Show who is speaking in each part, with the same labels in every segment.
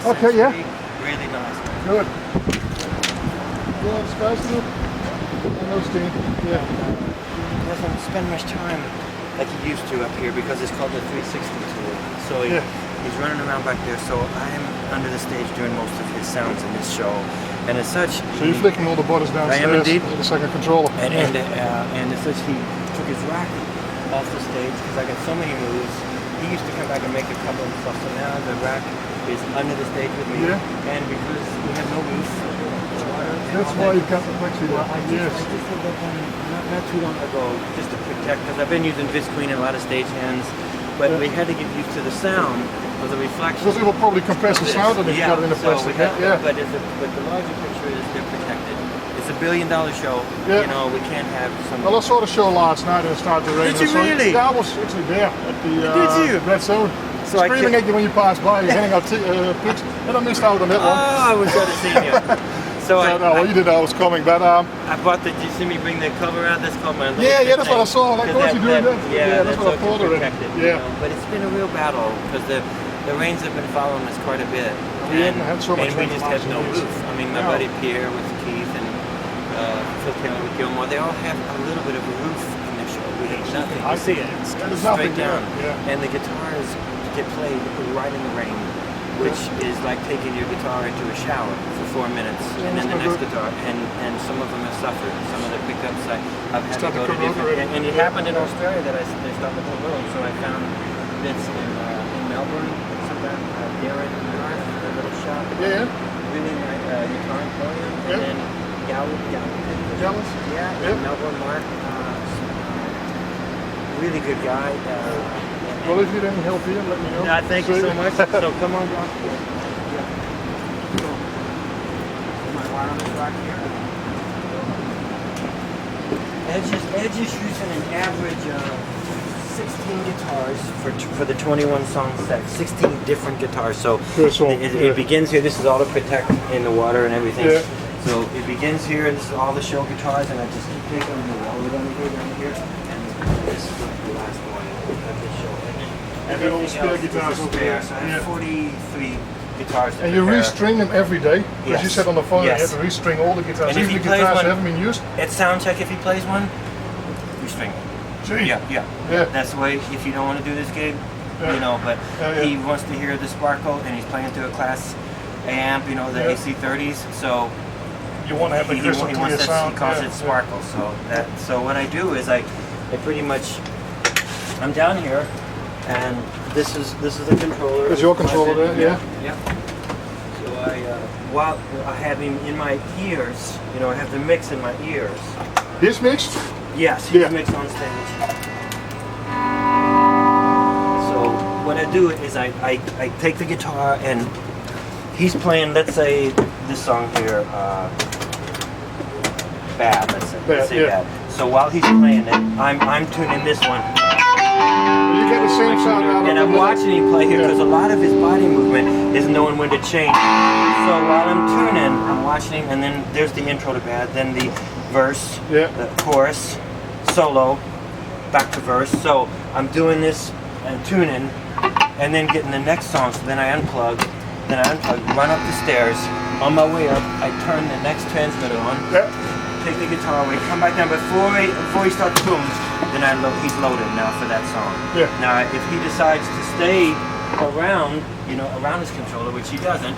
Speaker 1: Okay, yeah.
Speaker 2: Really nice.
Speaker 1: Good. Yeah, it's nice to know Steve. Yeah.
Speaker 2: He doesn't spend much time like he used to up here because it's called the 360 tour. So he's running around back there. So I'm under the stage doing most of his sounds in this show. And as such,
Speaker 1: so you're flicking all the buttons downstairs.
Speaker 2: I am indeed.
Speaker 1: With the second controller.
Speaker 2: And as such, he took his rack off the stage because I got so many moves. He used to come back and make a couple of stuff. So now the rack is under the stage with me.
Speaker 1: Yeah.
Speaker 2: And because we have no roof,
Speaker 1: that's why you've got the flexi.
Speaker 2: I just did that one not too long ago, just to protect, because I've been using Visqueen in a lot of stagehands, but we had to get used to the sound of the reflection.
Speaker 1: Because it will probably compress the sound if you got it in the plastic.
Speaker 2: But the larger picture is they're protected. It's $1 billion show.
Speaker 1: Yeah.
Speaker 2: You know, we can't have some.
Speaker 1: Well, I saw the show last night and it started to rain.
Speaker 2: Did you really?
Speaker 1: Yeah, I was actually there at the Red Zone.
Speaker 2: So
Speaker 1: screaming at you when you pass by, handing out pics, and I missed out on that one.
Speaker 2: Oh, I was going to see you. So
Speaker 1: well, you did know I was coming, but
Speaker 2: I bought the. Did you see me bring the cover out? That's called my.
Speaker 1: Yeah, that's what I saw. Of course you doing that.
Speaker 2: Yeah,
Speaker 1: that's what I thought already.
Speaker 2: Yeah, you know? But it's been a real battle because the rains have been following us quite a bit.
Speaker 1: We haven't had so much
Speaker 2: and we just had no roof. I mean, my buddy Pierre with Keith and Phil Taylor with Gilmore, they all have a little bit of a roof in their show. We have nothing.
Speaker 1: I see it. It's
Speaker 2: straight down, and the guitars get played right in the rain. Which is like taking your guitar into a shower for 4 minutes, and then the next guitar, and some of them have suffered. Some of the pickups I've had to go to different, and it happened in Australia that they stopped at the road. So I found bits in Melbourne, somewhere, Darren North, a little shop.
Speaker 1: Yeah.
Speaker 2: Really nice guitar emporium, and then
Speaker 1: Gallus.
Speaker 2: Yeah, in Melbourne, Mark, really good guy.
Speaker 1: Well, if you need any help here, let me know.
Speaker 2: Yeah, thank you so much. So come on down. My wireless rack here. Edge is using an average of 16 guitars for the 21 song set. 16 different guitars. So it begins here. This is all to protect in the water and everything. Yeah. So it begins here, and this is all the show guitars, and I just keep taking them all the way down here, and this is the last one of this show.
Speaker 1: And then all the spare guitars over there.
Speaker 2: So I have 43 guitars.
Speaker 1: And you restring them every day? Because you said on the phone that you have to restring all the guitars.
Speaker 2: And if
Speaker 1: even
Speaker 2: he
Speaker 1: the
Speaker 2: plays
Speaker 1: guitars
Speaker 2: one,
Speaker 1: that haven't been used?
Speaker 2: At soundcheck, if he plays one, restring it.
Speaker 1: Gee.
Speaker 2: Yeah. That's the way, if you don't want to do this gig, you know, but he wants to hear the sparkle, and he's playing through a Class A amp, you know, the AC30s, so
Speaker 1: you want to have the crystal
Speaker 2: he wants
Speaker 1: clear sound.
Speaker 2: He calls it sparkle. So what I do is I pretty much, I'm down here, and this is the controller.
Speaker 1: Is your controller there?
Speaker 2: Yeah. So while I have him in my ears, you know, I have the mix in my ears.
Speaker 1: He's mixed?
Speaker 2: Yes, he's mixed on stage. So what I do is I take the guitar, and he's playing, let's say this song here, Bad, let's say Bad. So while he's playing it, I'm tuning this one.
Speaker 1: You get the same sound out of it.
Speaker 2: And I'm watching him play here because a lot of his body movement is knowing when to change. So while I'm tuning, I'm watching him, and then there's the intro to Bad, then the verse, the chorus, solo, back to verse. So I'm doing this and tuning, and then getting the next song. So then I unplug, run up the stairs. On my way up, I turn the next transmitter on, take the guitar away, come back down. Before he starts boom, then he's loaded now for that song. Now, if he decides to stay around, you know, around his controller, which he doesn't,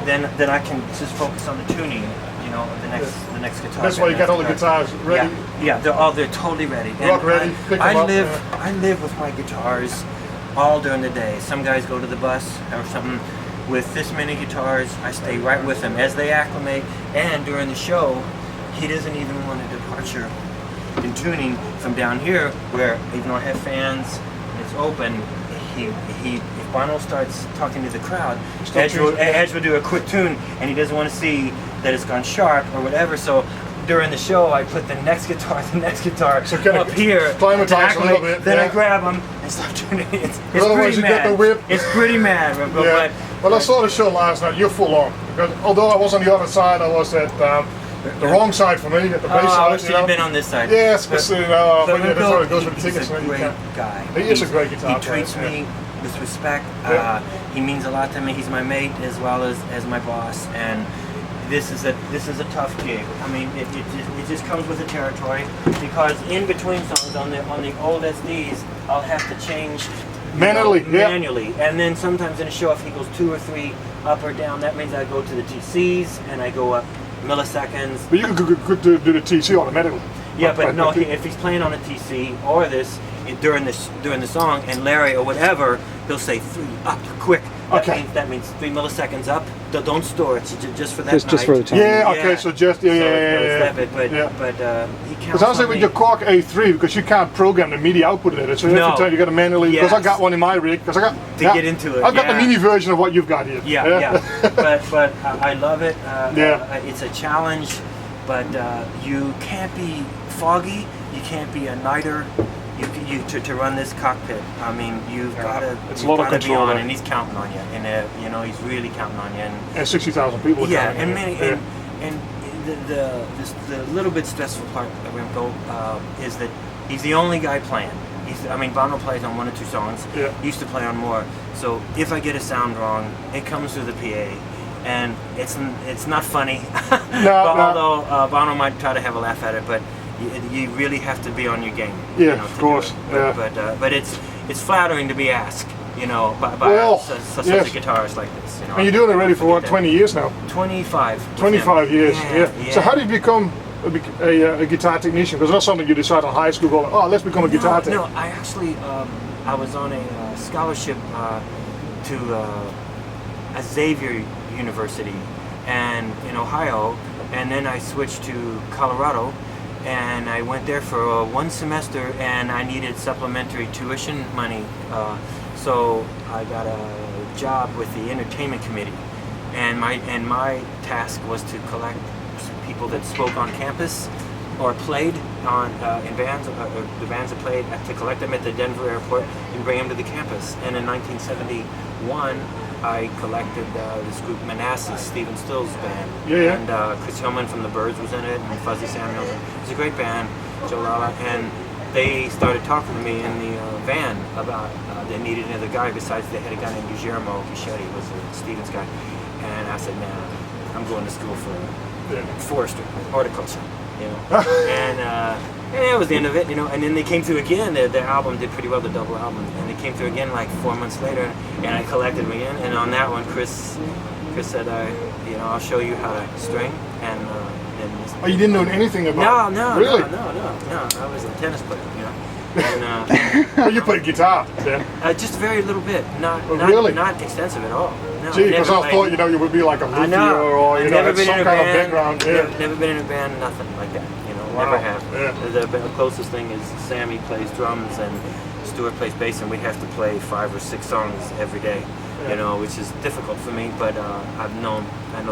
Speaker 2: then I can just focus on the tuning, you know, of the next guitar.
Speaker 1: That's why you got all the guitars ready.
Speaker 2: Yeah, they're totally ready.
Speaker 1: Rock ready.
Speaker 2: I live with my guitars all during the day. Some guys go to the bus or something with this many guitars. I stay right with them as they acclimate, and during the show, he doesn't even want a departure in tuning from down here, where even though I have fans and it's open, if Bono starts talking to the crowd, Edge will do a quick tune, and he doesn't want to see that it's gone sharp or whatever. So during the show, I put the next guitar up here to acclimate. Then I grab them and start tuning. It's pretty mad. It's pretty mad.
Speaker 1: Well, I saw the show last night. You're full on, because although I was on the other side, I was at the wrong side for me, at the bass side.
Speaker 2: I wish you'd been on this side.
Speaker 1: Yes, but that's how it goes with the tickets.
Speaker 2: He's a great guy.
Speaker 1: He is a great guitar
Speaker 2: player. He treats me with respect. He means a lot to me. He's my mate as well as my boss, and this is a tough gig. I mean, it just comes with the territory, because in between songs on the old SDs, I'll have to change manually, and then sometimes in a show, if he goes 2 or 3 up or down, that means I go to the TCs and I go up milliseconds.
Speaker 1: But you could do the TC automatically.
Speaker 2: Yeah, but no, if he's playing on a TC or this during the song, and Larry or whatever, he'll say 3 up quick. That means 3 milliseconds up. Don't store it. Just for that night.
Speaker 3: Just for the time.
Speaker 1: Yeah. Okay. So just
Speaker 2: But he counts.
Speaker 1: Because I say with your Korg A3, because you can't program the MIDI output in it, so every time you got to manually. Because I got one in my rig. Because I got
Speaker 2: get into it.
Speaker 1: I've got the mini version of what you've got here.
Speaker 2: But I love it. It's a challenge, but you can't be foggy. You can't be a nighter. To run this cockpit, I mean, you've got to be on, and he's counting on you, and he's really counting on you.
Speaker 1: And 60,000 people.
Speaker 2: And the little bit stressful part of Remco is that he's the only guy playing. Bono plays on 1 or 2 songs. He used to play on more. So if I get a sound wrong, it comes through the PA, and it's not funny. Although Bono might try to have a laugh at it, but you really have to be on your game.
Speaker 1: Of course.
Speaker 2: But it's flattering to be asked, by such a guitarist like this.
Speaker 1: And you're doing it already for what, 20 years now?
Speaker 2: 25.
Speaker 1: 25 years. Yeah. So how did you become a guitar technician? Because it's not something you decide in high school. Let's become a guitar technician.
Speaker 2: No, I actually I was on a scholarship to Xavier University and in Ohio, and then I switched to Colorado. And I went there for 1 semester, and I needed supplementary tuition money, so I got a job with the entertainment committee, and my task was to collect people that spoke on campus or played in bands, the bands that played, to collect them at the Denver airport and bring them to the campus. And in 1971, I collected this group Manassas, Stephen Still's band. And Chris Hillman from the Byrds was in it, and Fuzzy Samuels. It was a great band, Joe Lala, and they started talking to me in the van about they needed another guy. Besides, they had a guy named Guillermo Pichetti, was Stephen's guy. And I said, man, I'm going to school for forestry, horticulture, and it was the end of it, and then they came through again. The album did pretty well, the double album, and they came through again like 4 months later, and I collected them again. And on that one, Chris said, I'll show you how to string, and
Speaker 1: you didn't know anything about it?
Speaker 2: No,
Speaker 1: really?
Speaker 2: No, I was a tennis player, And,
Speaker 1: well, you played guitar then?
Speaker 2: Just very little bit, not extensive at all. No,
Speaker 1: gee, because I thought you would be like a luthier or had some kind of background.
Speaker 2: Never been in a band, nothing like that. Never have. The closest thing is Sammy plays drums and Stuart plays bass, and we have to play 5 or 6 songs every day, which is difficult for me. But I know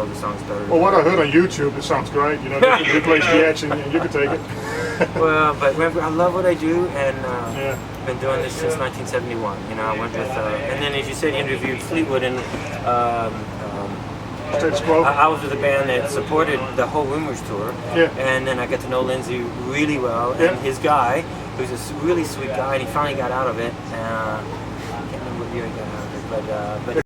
Speaker 2: the songs better.
Speaker 1: Well, what I heard on YouTube, it sounds great. He plays the edge, and you can take it.
Speaker 2: Well, but remember, I love what I do, and I've been doing this since 1971. I went with, and then as you said, interviewed Fleetwood and. I was with a band that supported the whole Rumors tour, and then I got to know Lindsay really well, and his guy, who's a really sweet guy, and he finally got out of it. I can't remember what year he got out of it, but